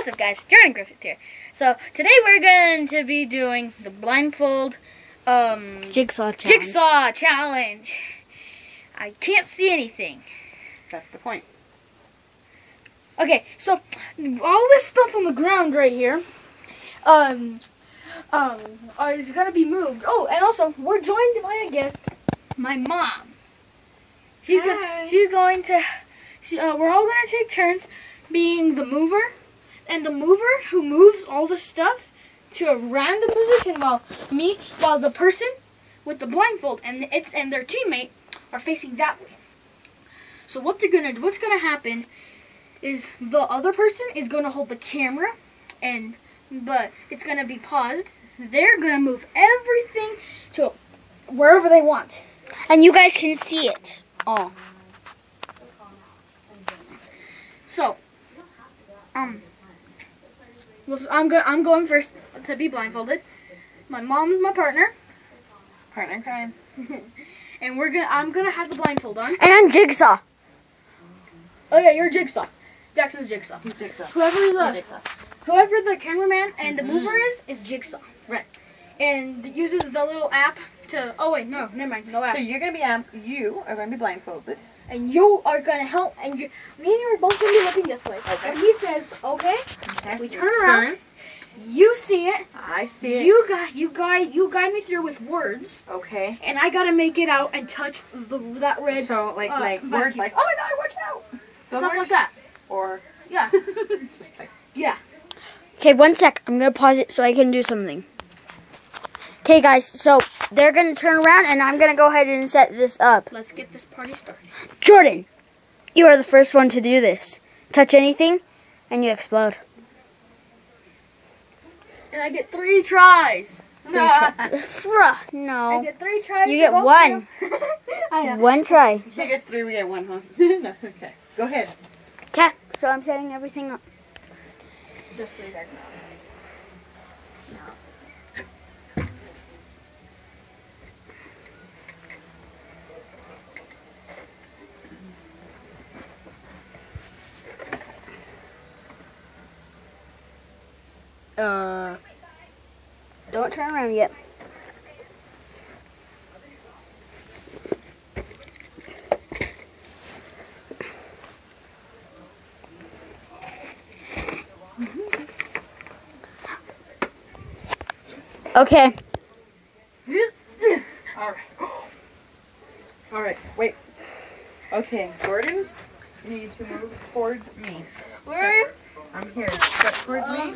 What's up, guys? Jordan Griffith here. So today we're going to be doing the blindfold jigsaw challenge. Jigsaw challenge. I can't see anything. That's the point. Okay, so all this stuff on the ground right here, is gonna be moved. Oh, and also we're joined by a guest, my mom. We're all gonna take turns being the mover, and the mover who moves all the stuff to a random position while the person with the blindfold and their teammate are facing that way. So what's gonna happen is the other person is gonna hold the camera, but it's gonna be paused. They're gonna move everything to wherever they want, and you guys can see it all. So, I'm going first to be blindfolded. My mom is my partner. Partner time. And I'm gonna have the blindfold on. And I'm Jigsaw. Oh yeah, you're Jigsaw. Jackson's Jigsaw. Who's Jigsaw? Whoever the cameraman and the mover is Jigsaw. Right. And it uses the little app to. Oh wait, no, never mind, no app. So you are gonna be blindfolded. And you are gonna help. And me and you are both gonna be looking this way. Okay. When he says okay, we turn around. You see it. I see it. You guide me through with words. Okay. And I gotta make it out and touch that red. So like words like, oh my God, watch out. Stuff like that. Or yeah. Just like, yeah. Okay, 1 sec. I'm gonna pause it so I can do something. Okay, guys. So they're gonna turn around, and I'm gonna go ahead and set this up. Let's get this party started. Jordan, you are the first one to do this. Touch anything, and you explode. And I get 3 tries. No. I get 3 tries. You get 1. I know. 1 try. He gets 3, we get 1, huh? No, okay. Go ahead. Okay, so I'm setting everything up. Just leave that Don't turn around yet. Okay. All right. Wait. Okay, Jordan, you need to move towards me. Where are you? I'm here. Step towards me.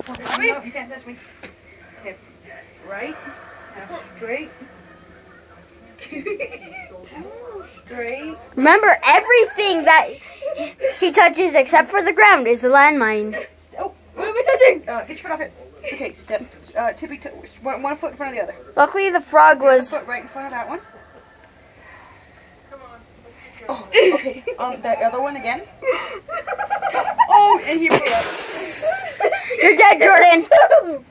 Are we? No, you can't touch me. Okay. Right. Now straight. Straight. Remember, everything that he touches except for the ground is a landmine. Oh, What am I touching? get your foot off it. Okay, step. Tippy toe. One foot in front of the other. Luckily, the frog was. Foot right in front of that one. Oh, okay. That other one again. Oh, and he blew up. You're dead, Jordan.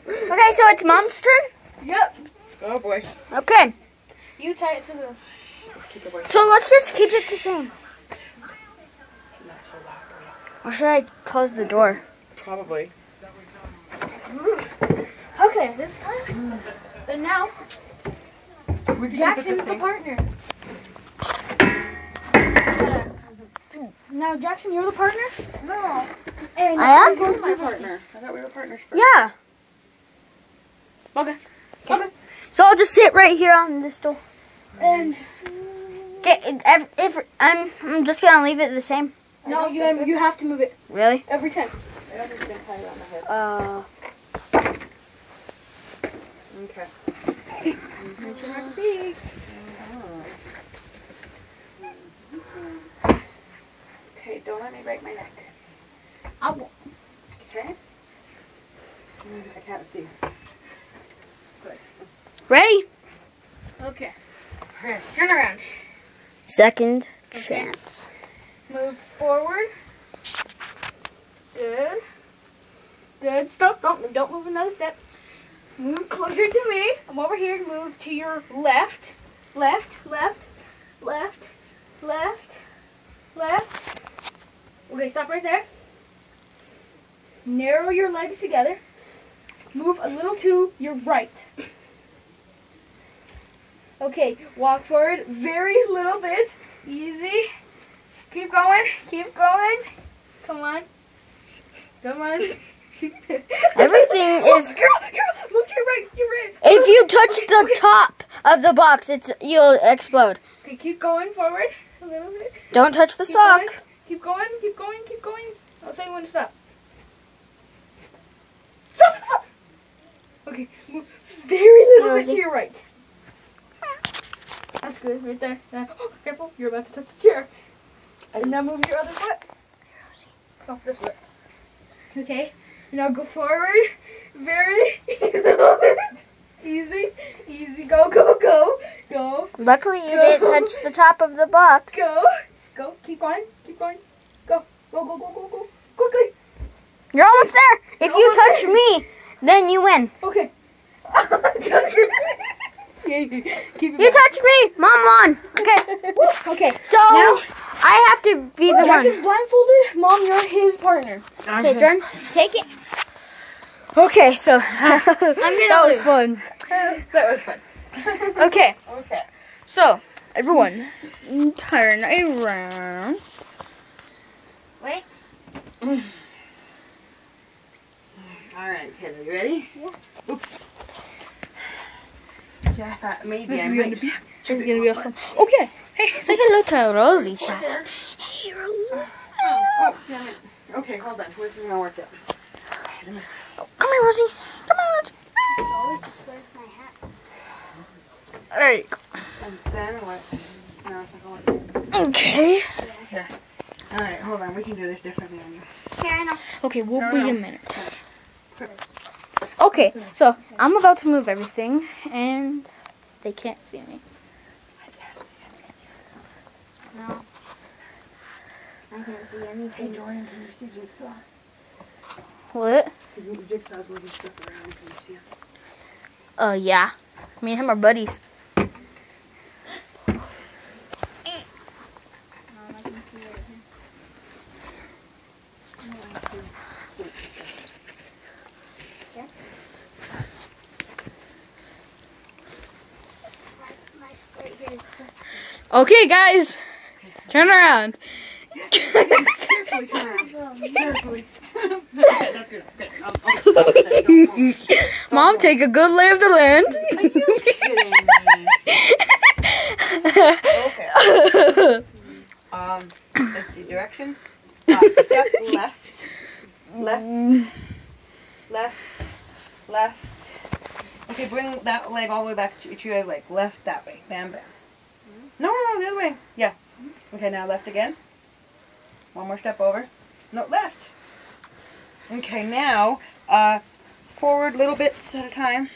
Okay, so it's Mom's turn? Yep. Oh boy. Okay. You tie it to the. Let's keep the voice. So let's just keep it the same. Or should I close the door? Probably. Okay, this time. And now, Jackson's the partner. Now, Jackson, you're the partner? No. And I am? Who's my partner? I thought we were partners first. Yeah. Okay. Okay. So I'll just sit right here on this stool. And Okay, if I'm just gonna leave it the same. no, you have to move it Really? every time. I'm just gonna tie it around my head. Okay. Mention my feet. Okay, don't let me break my neck. I won't. Okay? I can't see. Good. Ready? Okay. Turn around. Second Okay. chance. Move forward. Good. Good. Stop. Don't move another step. Move closer to me. I'm over here. Move to your left. Left. Left. Left. Left. Left. Okay, stop right there. narrow your legs together. Move a little to your right. Okay, walk forward very little bit. Easy. Keep going. Keep going. Come on. Come on. Everything is. Girl, move to your right. Your right. If you touch the top of the box, you'll explode. Okay, keep going forward a little bit. Don't touch the sock. Keep going. Keep going. Keep going. I'll tell you when to stop. Stop. Okay, move very little bit to your right. That's good, right there. Oh, careful, you're about to touch the chair. And now move your other foot. Oh, this way. Okay, now go forward. Very little bit. Easy, easy. Go. Luckily, you didn't touch the top of the box. Go. Keep going. Go. Quickly. You're almost there. If you touch me, then you win. Okay. You touched me. Mom won. Okay. Okay. So, now, I have to be the Jackson's one. blindfolded. Mom, you're his partner. Okay, Jordan, take it. Okay, so That was fun. That was fun. Okay, Okay. so everyone, turn around. Wait. Alright, Taylor, you ready? Yeah. Oops. See, I thought maybe This I is might. gonna be awesome. Okay, hey, Say hello to Rosie, child. Hey, Rosie. Oh, damn it. Okay, hold on. Where's it gonna work out? Let me see. Come here, Rosie. Come on. Alright. And then what? No, it's not gonna work. Okay. Here. Alright, hold on. We can do this differently on you. Here, I know. Okay, we'll No, be no. a minute. Okay, so I'm about to move everything, and they can't see me. No. I can't see anything. Hey, Jordan, can you see Jigsaw? What? Because Jigsaw's moving stuff around. Can you see it? Yeah. Me and him are buddies. Okay, guys, turn around. Carefully turn around. Carefully. That's good. Okay. Don't Mom, take a good lay of the land. Are you kidding me? Okay. Let's see. Directions. Step left. Okay, bring that leg all the way back to your leg. Left that way. Bam, bam. No, the other way. Yeah. Okay, now left again. One more step over. No, left. Okay, now forward little bits at a time.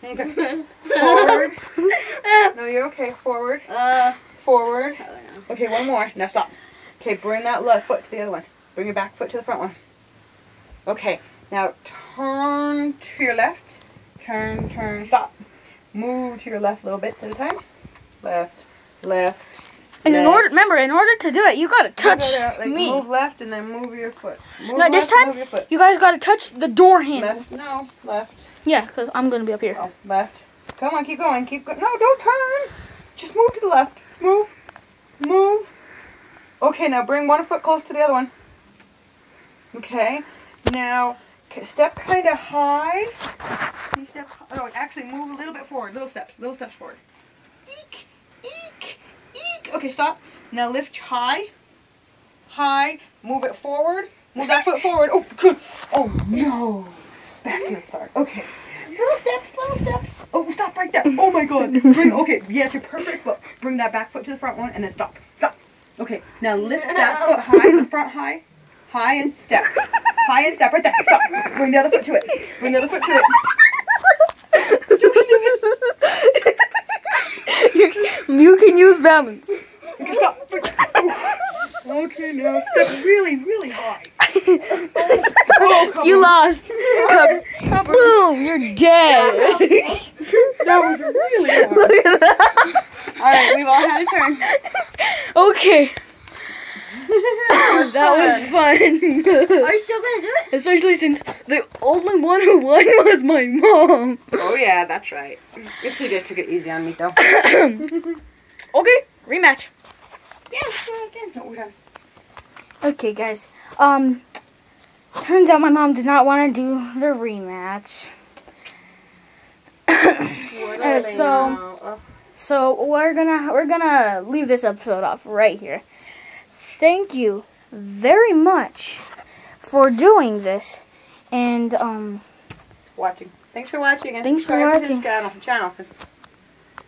Okay. Forward. No, you're okay. Forward. Forward. Okay, one more. Now stop. Okay, bring that left foot to the other one. Bring your back foot to the front one. Okay, now turn to your left. Turn, stop. Move to your left little bits at a time. Left. And in left. order to do it, you gotta touch Like, me. Move left and then move your foot. Move No, this left, time move your foot. you guys gotta touch the door handle. Left. No, left. Yeah, because I'm gonna be up here. Oh, left. Come on, keep going. No, don't turn. Just move to the left. Move. Okay, now bring one foot close to the other one. Okay. Now step kind of high. Can you step? Oh, actually, move a little bit forward. Little steps forward. Eek. Okay, stop. Now lift high. Move it forward. Move that foot forward. Oh, good. Oh no. Back to the start. Okay. Little steps. Oh, stop right there. Oh my God. Okay, yes, you're perfect. Look, bring that back foot to the front one and then stop. Okay, now lift that foot high, the front high and step. High and step right there. Stop. Bring the other foot to it. You can use balance. Okay, stop. Okay, now step really high. You lost. Boom, you're dead. That was really hard. Look at that. Alright, we've all had a turn. Okay. That was fun. Are you still gonna do it? Especially since the only one who won was my mom. Oh yeah, that's right. Guess you guys took it easy on me though. Okay, rematch. Yeah, let's do it again. No, we're done. Okay, guys. Turns out my mom did not want to do the rematch. So we're gonna leave this episode off right here. Thank you very much for doing this, and Watching. Thanks for watching. And Thanks for subscribe to watching. his channel.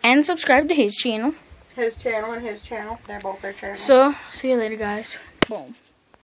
and subscribe to his channel. His channel and his channel. They're both their channels. So see you later, guys. Boom.